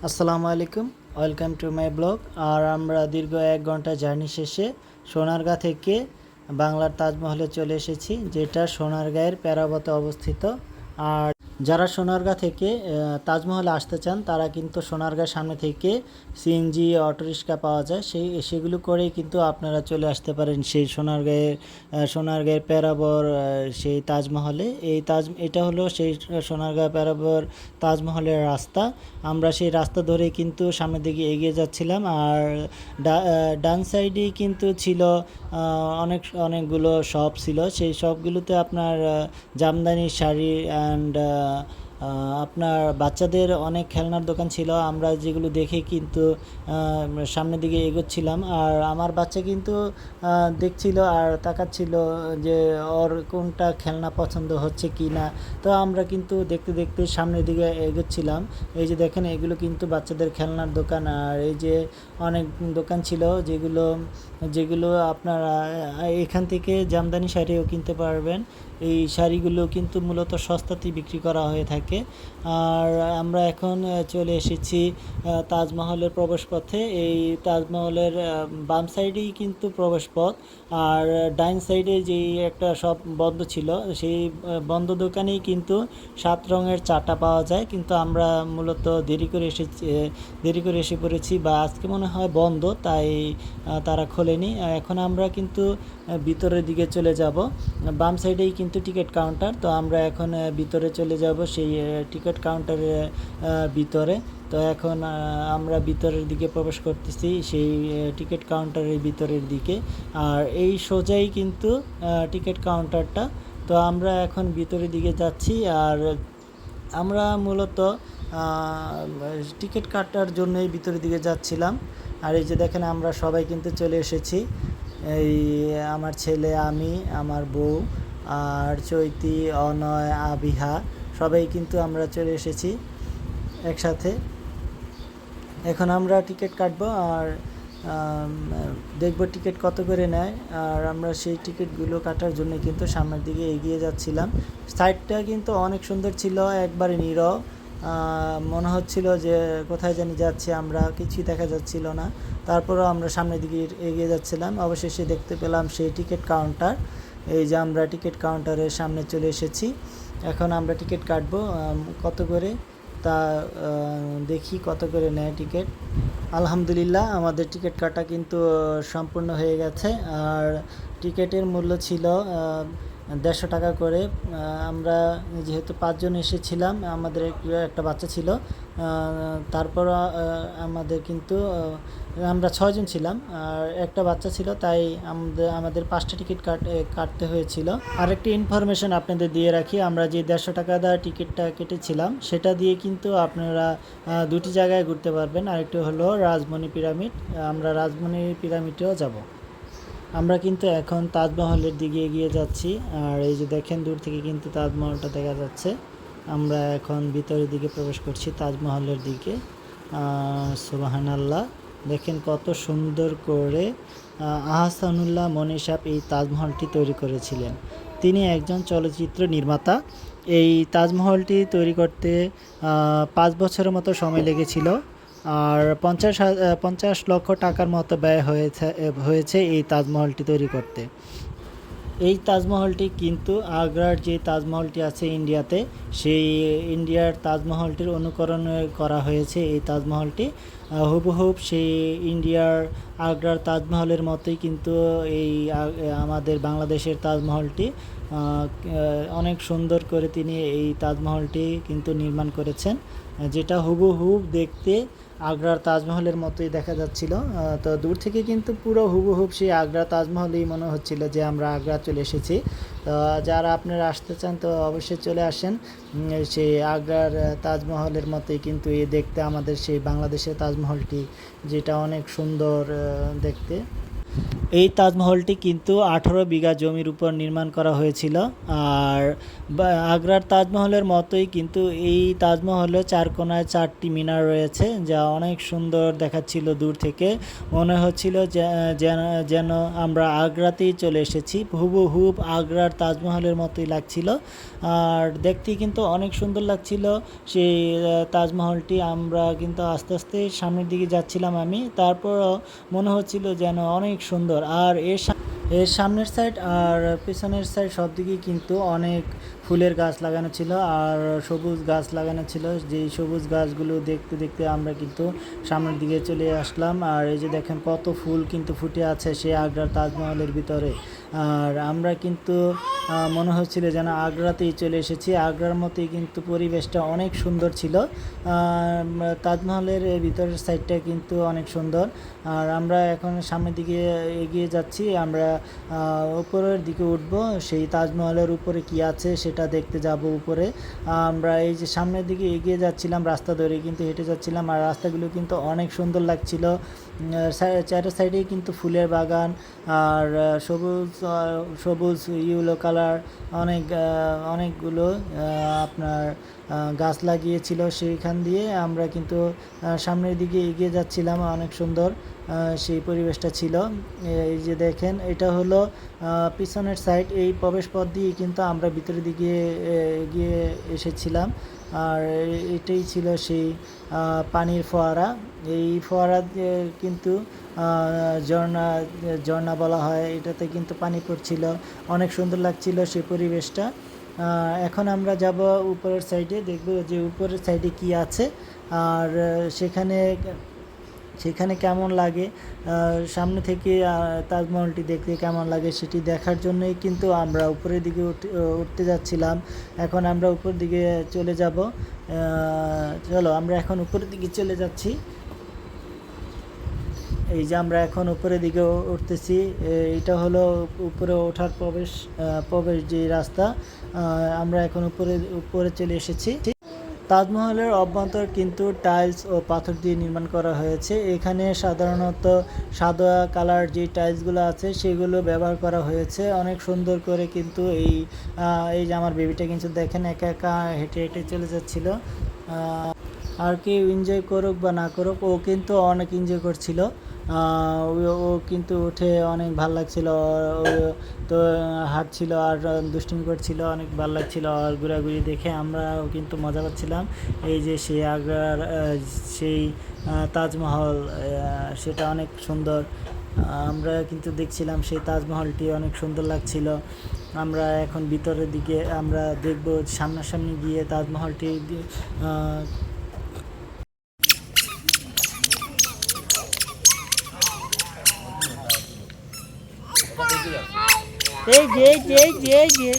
আসসালামু আলাইকুম, welcome to my blog. আর আমরা দীর্ঘ 1 ঘন্টা জার্নি শেষে সোনারগাঁ থেকে বাংলার তাজমহলে চলে এসেছি, যেটা সোনারগাঁয়ের প্যারাবতে অবস্থিত। আর যারা সোনারগাঁ থেকে তাজমহলে আসতে চান তারা কিন্তু সোনারগাঁর সামনে থেকে সিএনজি অটোরিক্সা পাওয়া যায়, সেগুলো করেই কিন্তু আপনারা চলে আসতে পারেন সেই সোনারগাঁয়ের প্যারাবর সেই তাজমহলে। এটা হলো সেই সোনারগাঁ প্যারাবর তাজমহলের রাস্তা। আমরা সেই রাস্তা ধরে কিন্তু সামনের দিকে এগিয়ে যাচ্ছিলাম। আর ডান সাইডেই কিন্তু ছিল অনেকগুলো শপ ছিল। সেই শপগুলোতে আপনার জামদানি শাড়ি অ্যান্ড আপনার বাচ্চাদের অনেক খেলনার দোকান ছিল। আমরা যেগুলো দেখে কিন্তু সামনের দিকে এগোচ্ছিলাম। আর আমার বাচ্চা কিন্তু দেখছিল আর তাকাচ্ছিল যে ওর কোনটা খেলনা পছন্দ হচ্ছে কি না। তো আমরা কিন্তু দেখতে দেখতে সামনের দিকে এগোচ্ছিলাম। এই যে দেখেন, এগুলো কিন্তু বাচ্চাদের খেলনার দোকান। আর এই যে অনেক দোকান ছিল যেগুলো আপনারা এখান থেকে জামদানি শাড়িও কিনতে পারবেন। এই শাড়িগুলো কিন্তু মূলত সস্তাতেই বিক্রি করা হয়ে থাকে। আর আমরা এখন চলে এসেছি তাজমহলের প্রবেশপথে। এই তাজমহলের বাম সাইডেই কিন্তু প্রবেশপথ। আর ডাইন সাইডে যেই একটা শপ বন্ধ ছিল, সেই বন্ধ দোকানেই কিন্তু 7 রঙের চাটা পাওয়া যায়। কিন্তু আমরা মূলত দেরি করে এসে পড়েছি, বা আজকে মনে হয় বন্ধ, তাই তারা খোলেনি। এখন আমরা কিন্তু ভিতরের দিকে চলে যাব। বাম সাইডেই কিন্তু টিকিট কাউন্টার। তো আমরা এখন ভিতরে চলে যাব সেই টিকিট কাউন্টারের ভিতরে। তো এখন আমরা ভিতরের দিকে প্রবেশ করতেছি সেই টিকিট কাউন্টারের ভিতরের দিকে। আর এই সোজাই কিন্তু টিকিট কাউন্টারটা। তো আমরা এখন ভিতরের দিকে যাচ্ছি। আর আমরা মূলত টিকিট কাটার জন্যই ভিতরের দিকে যাচ্ছিলাম। আর এই যে দেখেন, আমরা সবাই কিন্তু চলে এসেছি। এই আমার ছেলে, আমি, আমার বউ, আর চৈতি, অনয়, আবিহা, সবাই কিন্তু আমরা চলে এসেছি একসাথে। এখন আমরা টিকিট কাটবো আর দেখবো টিকিট কত করে নেয়। আর আমরা সেই টিকিটগুলো কাটার জন্য কিন্তু সামনের দিকে এগিয়ে যাচ্ছিলাম। সাইডটা কিন্তু অনেক সুন্দর ছিল, একবারে নীরব। মনে হচ্ছিল যে কোথায় জানি যাচ্ছি আমরা, কিছুই দেখা যাচ্ছিল না। তারপরেও আমরা সামনের দিকে এগিয়ে যাচ্ছিলাম। অবশেষে দেখতে পেলাম সেই টিকিট কাউন্টার। এই যে আমরা টিকিট কাউন্টারের সামনে চলে এসেছি। এখন আমরা টিকিট কাটবো কত করে তা দেখি কত করে নেয় টিকিট। আলহামদুলিল্লাহ, আমাদের টিকিট কাটা কিন্তু সম্পূর্ণ হয়ে গেছে। আর টিকিটের মূল্য ছিল 150 টাকা করে। আমরা যেহেতু 5 জন এসেছিলাম, আমাদের একটা বাচ্চা ছিল, তারপর আমাদের কিন্তু আমরা 6 জন ছিলাম আর একটা বাচ্চা ছিল, তাই আমাদের 5টা টিকিট কাটতে হয়েছিল। আরেকটি ইনফরমেশন আপনাদের দিয়ে রাখি, আমরা যে 150 টাকা দেওয়া টিকিটটা কেটেছিলাম সেটা দিয়ে কিন্তু আপনারা 2টি জায়গায় ঘুরতে পারবেন। আরেকটি হলো রাজমণি পিরামিড। আমরা রাজমণি পিরামিডেও যাব। আমরা কিন্তু এখন তাজমহলের দিকে এগিয়ে যাচ্ছি। আর এই যে দেখেন, দূর থেকে কিন্তু তাজমহলটা দেখা যাচ্ছে। আমরা এখন ভিতরের দিকে প্রবেশ করছি তাজমহলের দিকে। সুবহানাল্লাহ, দেখেন কত সুন্দর করে আহসানুল্লাহ মনিশাব এই তাজমহলটি তৈরি করেছিলেন। তিনি একজন চলচ্চিত্র নির্মাতা। এই তাজমহলটি তৈরি করতে 5 বছরের মতো সময় লেগেছিল। আর 50 লক্ষ টাকার মতো ব্যয় হয়েছে এই তাজমহলটি তৈরি করতে। এই তাজমহলটি কিন্তু আগ্রার যে তাজমহলটি আছে ইন্ডিয়াতে, সেই ইন্ডিয়ার তাজমহলটির অনুকরণ করা হয়েছে এই তাজমহলটি। হুবহুব সেই ইন্ডিয়ার আগ্রার তাজমহলের মতোই কিন্তু এই আমাদের বাংলাদেশের তাজমহলটি অনেক সুন্দর করে তিনি এই তাজমহলটি কিন্তু নির্মাণ করেছেন, যেটা হুবহুব দেখতে আগ্রার তাজমহলের মতোই দেখা যাচ্ছিল। তো দূর থেকে কিন্তু পুরো হুবহুব সেই আগ্রা তাজমহলই মনে হচ্ছিল যে আমরা আগ্রা চলে এসেছি। তো যারা আপনারা আসতে চান তো অবশ্যই চলে আসেন। সেই আগ্রার তাজমহলের মতোই কিন্তু দেখতে আমাদের সেই বাংলাদেশের তাজমহলটি, যেটা অনেক সুন্দর দেখতে। এই তাজমহলটি কিন্তু 18 বিঘা জমির উপর নির্মাণ করা হয়েছিল। আর আগ্রার তাজমহলের মতোই কিন্তু এই তাজমহলে চার কোণায় 4টি মিনার রয়েছে, যা অনেক সুন্দর দেখাচ্ছিল। দূর থেকে মনে হচ্ছিল যেন যেন আমরা আগ্রাতেই চলে এসেছি। হুবহুব আগ্রার তাজমহলের মতোই লাগছিল, আর দেখতে কিন্তু অনেক সুন্দর লাগছিল সেই তাজমহলটি। আমরা কিন্তু আস্তে আস্তে সামনের দিকে যাচ্ছিলাম আমি, তারপরও মনে হচ্ছিল যেন অনেক সুন্দর। আর এর সামনের সাইড আর পেছনের সাইড সব দিকেই কিন্তু অনেক ফুলের গাছ লাগানো ছিল আর সবুজ গাছ লাগানো ছিল। যেই সবুজ গাছগুলো দেখতে দেখতে আমরা কিন্তু সামনের দিকে চলে আসলাম। আর এই যে দেখেন কত ফুল কিন্তু ফুটে আছে সেই আগ্রার তাজমহলের ভিতরে। আর আমরা কিন্তু মনে হচ্ছিল যেন আগ্রাতেই চলে এসেছি। আগ্রার মতোই কিন্তু পরিবেশটা অনেক সুন্দর ছিল। তাজমহলের ভিতরের সাইডটা কিন্তু অনেক সুন্দর। আর আমরা এখন সামনের দিকে এগিয়ে যাচ্ছি। আমরা উপরের দিকে উঠবো, সেই তাজমহলের উপরে কি আছে সেটা দেখতে যাব উপরে। আমরা এই যে সামনের দিকে এগিয়ে যাচ্ছিলাম, রাস্তা ধরে কিন্তু হেঁটে যাচ্ছিলাম। আর রাস্তাগুলো কিন্তু অনেক সুন্দর লাগছিল। চারো সাইডেই কিন্তু ফুলের বাগান আর সবুজ সবুজ ইয়েলো কালার অনেকগুলো আপনার গাছ লাগিয়েছিল। সেইখান দিয়ে আমরা কিন্তু সামনের দিকে এগিয়ে যাচ্ছিলাম। অনেক সুন্দর সেই পরিবেশটা ছিল। এই যে দেখেন এটা হলো পিছনের সাইড। এই প্রবেশ পথ দিয়ে কিন্তু আমরা ভিতরের দিকে এগিয়ে এসেছিলাম। আর এটাই ছিল সেই পানির ফোয়ারা। এই ফোয়ারা কিন্তু ঝর্ণা ঝর্ণা বলা হয়। এটাতে কিন্তু পানি পড়ছিল, অনেক সুন্দর লাগছিল সেই পরিবেশটা। এখন আমরা যাব উপরের সাইডে, দেখব যে উপরের সাইডে কি আছে আর সেখানে সেখানে কেমন লাগে, সামনে থেকে তাজমহলটি দেখতে কেমন লাগে সেটি দেখার জন্যই কিন্তু আমরা উপরের দিকে উঠতে যাচ্ছিলাম। এখন আমরা উপর দিকে চলে যাব। চলো আমরা এখন উপরের দিকে চলে যাচ্ছি। এই যে আমরা এখন উপরের দিকে উঠতেছি। এটা হলো উপরে ওঠার প্রবেশ যে রাস্তা। আমরা এখন উপরে চলে এসেছি। তাজমহলের অভ্যন্তর কিন্তু টাইলস ও পাথর দিয়ে নির্মাণ করা হয়েছে। এখানে সাধারণত সাদা কালার যে টাইলসগুলো আছে সেগুলো ব্যবহার করা হয়েছে অনেক সুন্দর করে। কিন্তু এই যে আমার বেবিটা কিন্তু দেখেন একা একা হেঁটে হেঁটে চলে যাচ্ছিল। আর কেউ এনজয় করুক বা না করুক, ও কিন্তু অনেক এনজয় করছিল। ও কিন্তু উঠে অনেক ভালো লাগছিল। ও তো হাঁটছিল আর দুষ্টুমি করছিল, অনেক ভালো লাগছিল। আর ঘোরাঘুরি দেখে আমরাও কিন্তু মজা পাচ্ছিলাম। এই যে সেই আগ্রার সেই তাজমহল, সেটা অনেক সুন্দর। আমরা কিন্তু দেখছিলাম সেই তাজমহলটি অনেক সুন্দর লাগছিল। আমরা এখন ভিতরের দিকে আমরা দেখব, সামনাসামনি গিয়ে তাজমহলটি এই যে এই যে এই যে এই যে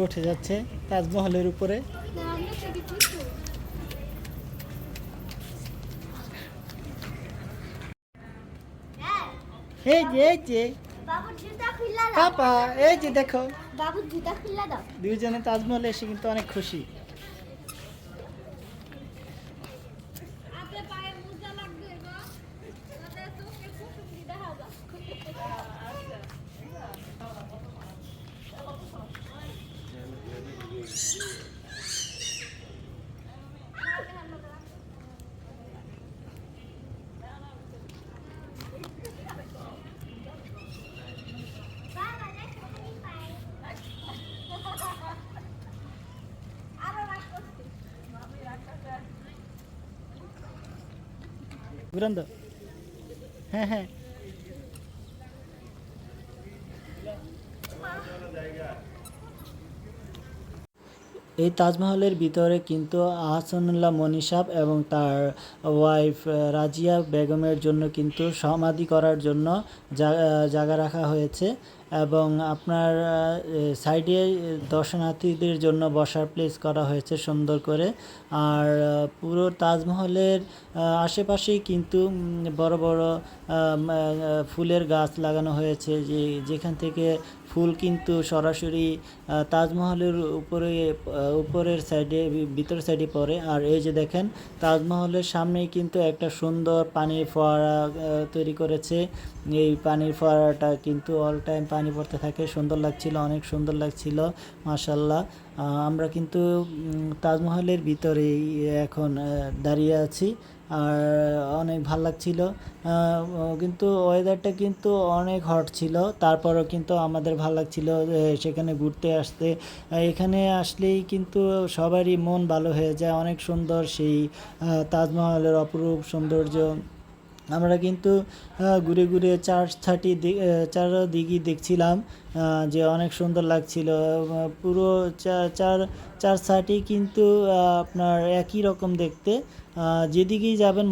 উঠে যাচ্ছে তাজমহলের উপরে। এই যে এই যে পাপা, এই যে দেখো দুইজনে তাজমহলে এসে কিন্তু অনেক খুশি। ঘুরান দাও। হ্যাঁ হ্যাঁ, এই তাজমহলের ভিতরে কিন্তু আহসানুল্লাহ মনিসাব এবং তার ওয়াইফ রাজিয়া বেগমের জন্য কিন্তু সমাধি করার জন্য জায়গা রাখা হয়েছে। এবং আপনার সাইডে দর্শনার্থীদের জন্য বসার প্লেস করা হয়েছে সুন্দর করে। আর পুরো তাজমহলের আশেপাশেই কিন্তু বড় বড় ফুলের গাছ লাগানো হয়েছে, যেখান থেকে ফুল কিন্তু সরাসরি তাজমহলের উপরের সাইডে ভিতর সাইডে পড়ে। আর এই যে দেখেন, তাজমহলের সামনেই কিন্তু একটা সুন্দর পানির ফোয়ারা তৈরি করেছে। এই পানির ফোয়ারাটা কিন্তু অল টাইম পানি পড়তে থাকে, সুন্দর লাগছিল, অনেক সুন্দর লাগছিল মাশাল্লাহ। আমরা কিন্তু তাজমহলের ভিতরেই এখন দাঁড়িয়ে আছি, আর অনেক ভাল লাগছিল। কিন্তু ওয়েদারটা কিন্তু অনেক হট ছিল, তারপরও কিন্তু আমাদের ভাল লাগছিল সেখানে ঘুরতে আসতে। এখানে আসলেই কিন্তু সবারই মন ভালো হয়ে যায়, অনেক সুন্দর সেই তাজমহলের অপরূপ সৌন্দর্য। আমরা কিন্তু ঘুরে ঘুরে চারদিকই দেখছিলাম, যে অনেক সুন্দর লাগছিল। পুরো চার সাইডেই কিন্তু আপনার একই রকম দেখতে। যেদিকেই যাবেন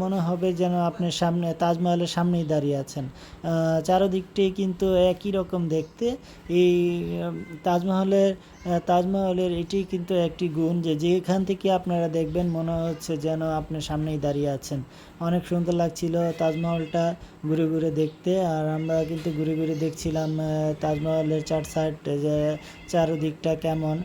মনে হবে যেন আপনি সামনে তাজমহলের সামনেই দাঁড়িয়ে আছেন। চারদিকটাই কিন্তু একই রকম দেখতে। এই তাজমহলের এটি কিন্তু একটি গুণ, যেখান থেকে আপনারা দেখবেন মনে হচ্ছে যেন আপনি সামনেই দাঁড়িয়ে আছেন। অনেক সুন্দর লাগছিল তাজমহলটা ঘুরে ঘুরে দেখতে। আর আমরা কিন্তু ঘুরে ঘুরে দেখছিলাম তাজমহলের চারদিকটা কেমন।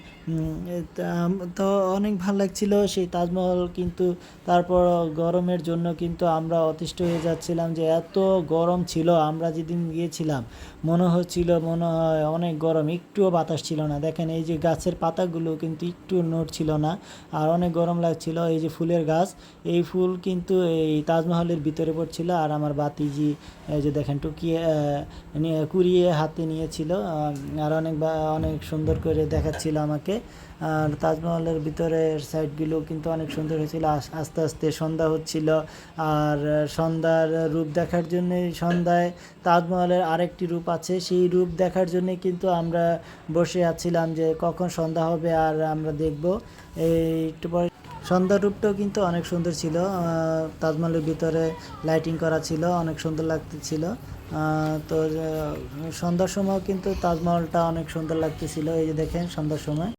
তো অনেক ভালো লাগছিল সেই তাজমহল। কিন্তু তারপর গরমের জন্য কিন্তু আমরা অতিষ্ঠ হয়ে যাচ্ছিলাম, যে এত গরম ছিল। আমরা যেদিন গিয়েছিলাম মনে হয় অনেক গরম, একটুও বাতাস ছিল না। দেখেন এই যে গাছের পাতাগুলো কিন্তু একটু নড়ছিল না, আর অনেক গরম লাগছিল। এই যে ফুলের গাছ, এই ফুল কিন্তু এই তাজমহলের ভিতরে পড়ছিল। আর আমার বাতিজি এই যে দেখেন কুড়িয়ে হাতে নিয়েছিল, আর অনেক সুন্দর করে দেখাচ্ছিল আমাকে। আর তাজমহলের ভিতরের সাইডগুলো কিন্তু অনেক সুন্দর হয়েছিল। আস্তে আস্তে সন্ধ্যা হচ্ছিল, আর সন্ধ্যার রূপ দেখার জন্য, সন্ধ্যায় তাজমহলের আরেকটি রূপ আছে, সেই রূপ দেখার জন্যে কিন্তু আমরা বসে আছিলাম যে কখন সন্ধ্যা হবে আর আমরা দেখব। একটু পরে সন্ধ্যার রূপটাও কিন্তু অনেক সুন্দর ছিল। তাজমহলের ভিতরে লাইটিং করা ছিল, অনেক সুন্দর লাগতেছিল। তো সন্ধ্যার সময় কিন্তু তাজমহলটা অনেক সুন্দর লাগতেছিল। এই যে দেখেন সন্ধ্যার সময়